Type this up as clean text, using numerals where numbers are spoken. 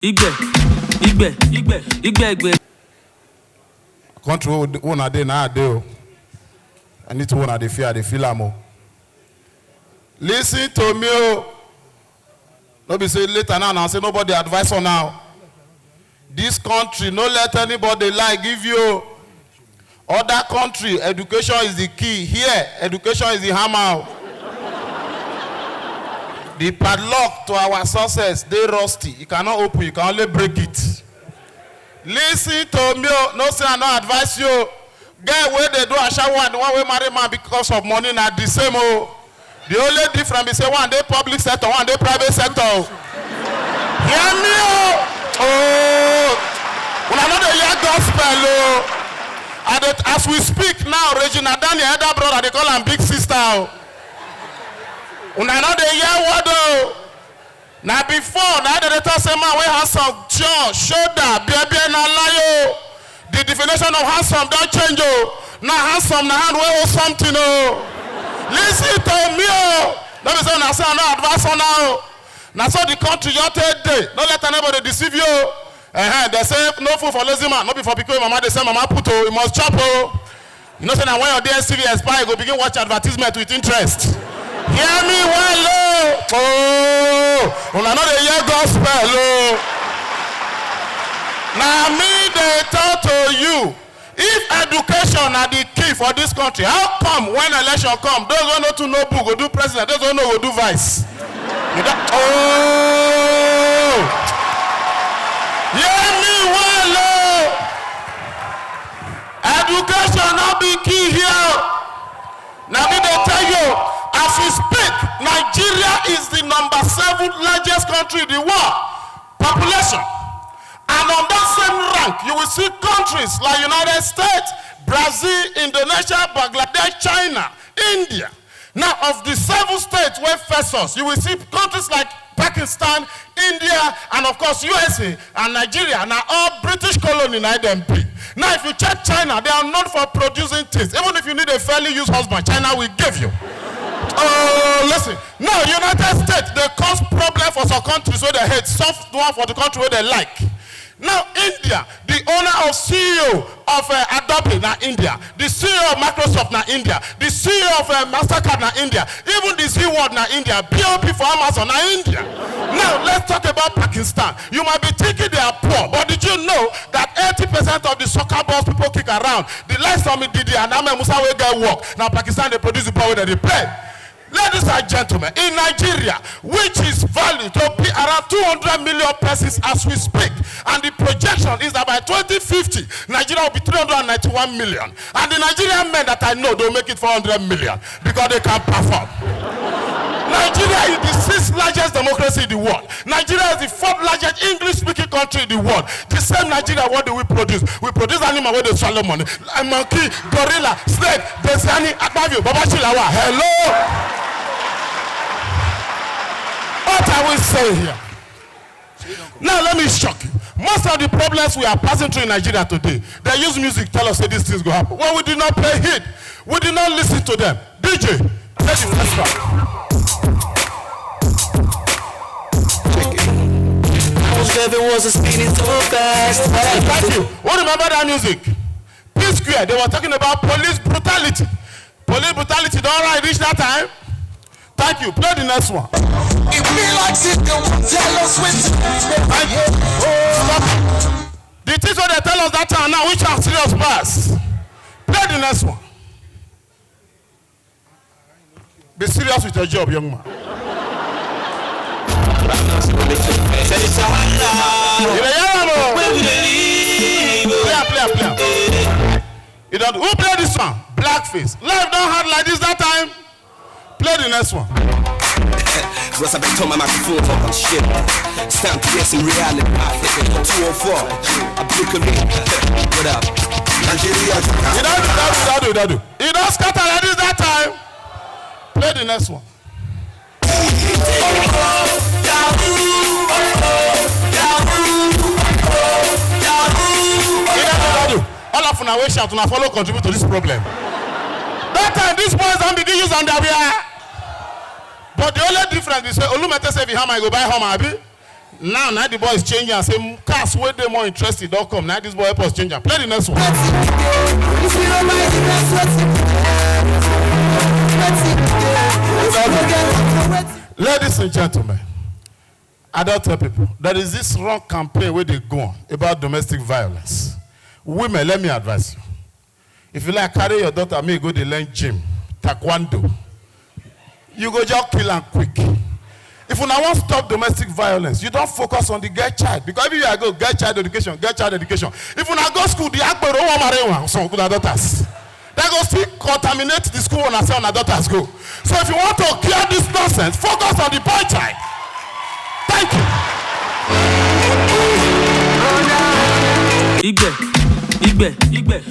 Igbe. Country one a day now do. I need to one a day feel am. Listen to me. Don't be say later now and say nobody advise on now. This country, no let anybody lie give you. Other country, education is the key. Here, education is the hammer. The padlock to our success, they rusty. You cannot open, you can only break it. Listen to me. No say I no advise you. Get where they do a shower and one way marry man because of money not the same. The only difference is say one day public sector, one day private sector. Hear me? When I know the year gospel. As we speak now, Regina Daniel, elder brother, they call him big sister. When I know the year what now before, now the tell say man we handsome, jaw, shoulder, baby na lie. The definition of handsome don't change. Now handsome, now hand we hold something. Listen to me. Let me say now say I no advance on now. Now so the country you take day. Don't let anybody deceive you. They say no food for lazy man, not before because mama they say mama put you must chop. You know say now when your DSTV expire, you go begin watch advertisement with interest. Hear me well, when I know the year gospel, now me they talk to you. If education are the key for this country, how come when election come, those who know to know book go do president, those who know go do vice? Hear me well, education not be key here. Now me they tell you, as we speak, Nigeria is the number 7 largest country in the world, population. And on that same rank, you will see countries like United States, Brazil, Indonesia, Bangladesh, China, India. Now, of the 7 states where first us, you will see countries like Pakistan, India, and of course USA and Nigeria. Now, all British colony in IDMP. Now, if you check China, they are known for producing things. Even if you need a fairly used husband, China will give you. Listen. Now, United States, they cause problem for some countries where they hate, soft one for the country where they like. Now, India, the owner of CEO of Adobe na India, the CEO of Microsoft na India, the CEO of MasterCard na India, even the Z-Word na India, BOP for Amazon na India. Now, let's talk about Pakistan. You might be thinking they are poor, but did you know that 80% of the soccer balls people kick around, the likes of Didi and Ahmed Musa will get work. Now, Pakistan, they produce the power that they play. Ladies and gentlemen, in Nigeria, which is valued to be around 200 million persons as we speak, and the projection is that by 2050, Nigeria will be 391 million. And the Nigerian men that I know, they'll make it 400 million because they can perform. Nigeria is the 6th largest democracy in the world. Nigeria is the 4th largest English-speaking country in the world. The same Nigeria, what do we produce? We produce animal where they swallow money. A monkey, gorilla, snake, Desani, Akbavio, Babachilawa. Hello? What are we saying here? Now let me shock you. Most of the problems we are passing through in Nigeria today, they use music to tell us that these things go happen. Well, we did not pay heed. We did not listen to them. DJ, play the first part. Was speeding so fast. Thank you. Who remember that music? P-Square, they were talking about police brutality. Police brutality, don't I reach that time? Thank you. Play the next one. It be like system tell us when to the things what they tell us that time now, which are serious pass. Play the next one. Be serious with your job, young man. Play. You don't. Who play this one? Blackface. Life don't hard like this that time. Play the next one. Russ, I've been told my microphone talk on shit. It's time to get some reality. 204. I'm Brooklyn. What up? Nigeria. You don't do. You don't scatter like this that time. Play the next one. All of una wish out to follow contribute to this problem. That time these boys don't begin use underwear. But the only difference is say Olumete say if you hammer, you go buy hammer, abi? Now the boy is changing and say cars where they more interested don't come. Now this boy help us change. Play the next one. Ladies and gentlemen, I don't tell people there is this wrong campaign where they go on about domestic violence. Women, let me advise you. If you like carry your daughter, may go to learn gym, taekwondo. You go just kill and quick. If you now want to stop domestic violence, you don't focus on the girl child. Because if you go girl child education, girl child education. If you now go school, the akbar don't want marry one, some good daughters. They go still contaminate the school when I say on our daughters go. So if you want to clear this nonsense, focus on the boy child. Thank you. Igbe.